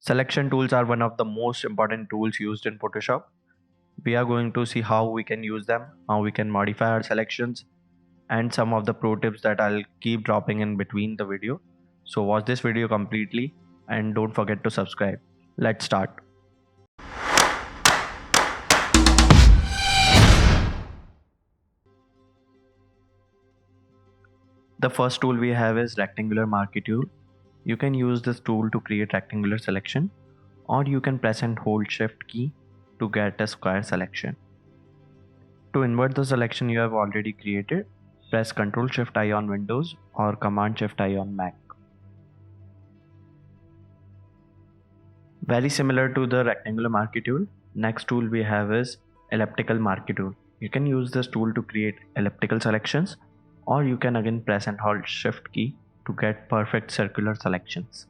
Selection tools are one of the most important tools used in Photoshop. We are going to see how we can use them, how we can modify our selections, and some of the pro tips that I'll keep dropping in between the video. So watch this video completely and don't forget to subscribe. Let's start. The first tool we have is Rectangular Marquee tool. You can use this tool to create rectangular selection, or you can press and hold Shift key to get a square selection. To invert the selection you have already created, press Ctrl Shift I on Windows or Command Shift I on Mac. Very similar to the Rectangular Marquee tool, next tool we have is Elliptical Marquee tool. You can use this tool to create elliptical selections, or you can again press and hold Shift key to get perfect circular selections.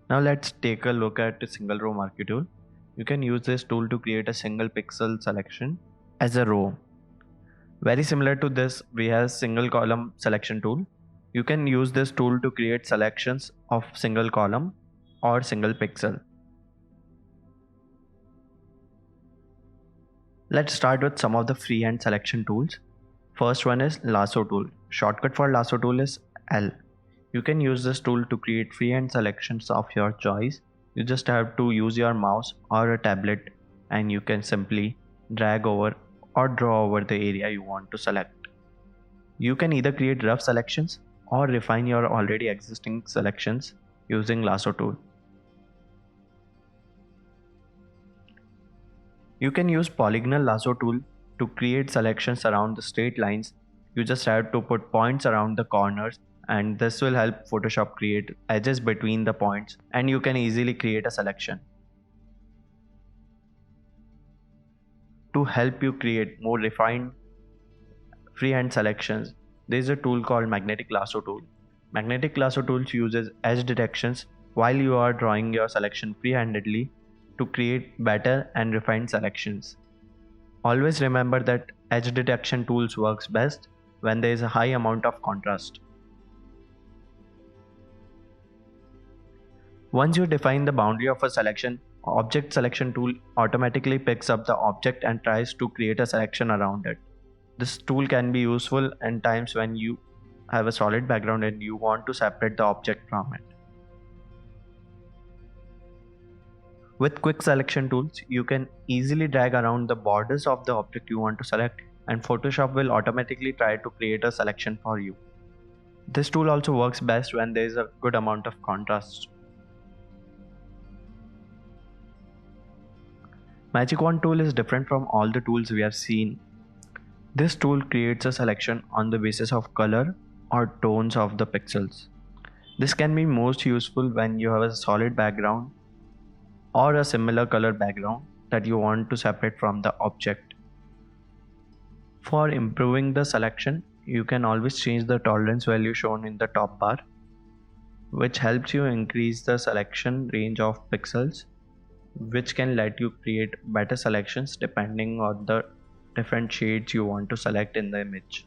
Now let's take a look at the single row marquee tool. You can use this tool to create a single pixel selection as a row. Very similar to this, we have single column selection tool. You can use this tool to create selections of single column or single pixel. Let's start with some of the freehand selection tools. First one is Lasso tool. Shortcut for Lasso tool is L. You can use this tool to create freehand selections of your choice. You just have to use your mouse or a tablet and you can simply drag over or draw over the area you want to select. You can either create rough selections or refine your already existing selections using Lasso tool. You can use Polygonal Lasso tool to create selections around the straight lines. You just have to put points around the corners, and this will help Photoshop create edges between the points, and you can easily create a selection. To help you create more refined freehand selections, there is a tool called Magnetic Lasso tool. Magnetic Lasso tool uses edge detections while you are drawing your selection freehandedly to create better and refined selections. Always remember that edge detection tools works best when there is a high amount of contrast. Once you define the boundary of a selection, Object Selection tool automatically picks up the object and tries to create a selection around it. This tool can be useful in times when you have a solid background and you want to separate the object from it. With quick selection tools, you can easily drag around the borders of the object you want to select, and Photoshop will automatically try to create a selection for you. This tool also works best when there is a good amount of contrast. Magic Wand tool is different from all the tools we have seen. This tool creates a selection on the basis of color or tones of the pixels. This can be most useful when you have a solid background or a similar color background that you want to separate from the object. For improving the selection, you can always change the tolerance value shown in the top bar, which helps you increase the selection range of pixels, which can let you create better selections depending on the different shades you want to select in the image.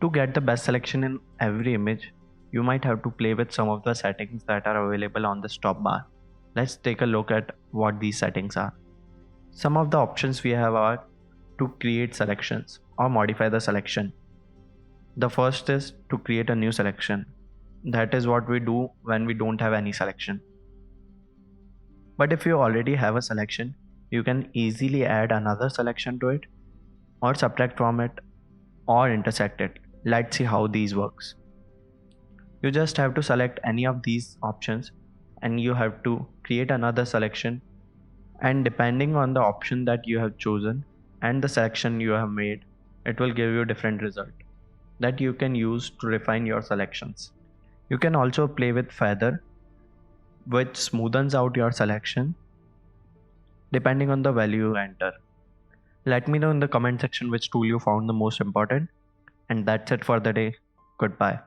To get the best selection in every image, you might have to play with some of the settings that are available on this top bar. Let's take a look at what these settings are. Some of the options we have are to create selections or modify the selection. The first is to create a new selection. That is what we do when we don't have any selection. But if you already have a selection, you can easily add another selection to it, or subtract from it, or intersect it. Let's see how these works. You just have to select any of these options and you have to create another selection, and depending on the option that you have chosen and the selection you have made, it will give you a different result that you can use to refine your selections. You can also play with feather, which smoothens out your selection depending on the value you enter. Let me know in the comment section which tool you found the most important, and that's it for the day. Goodbye.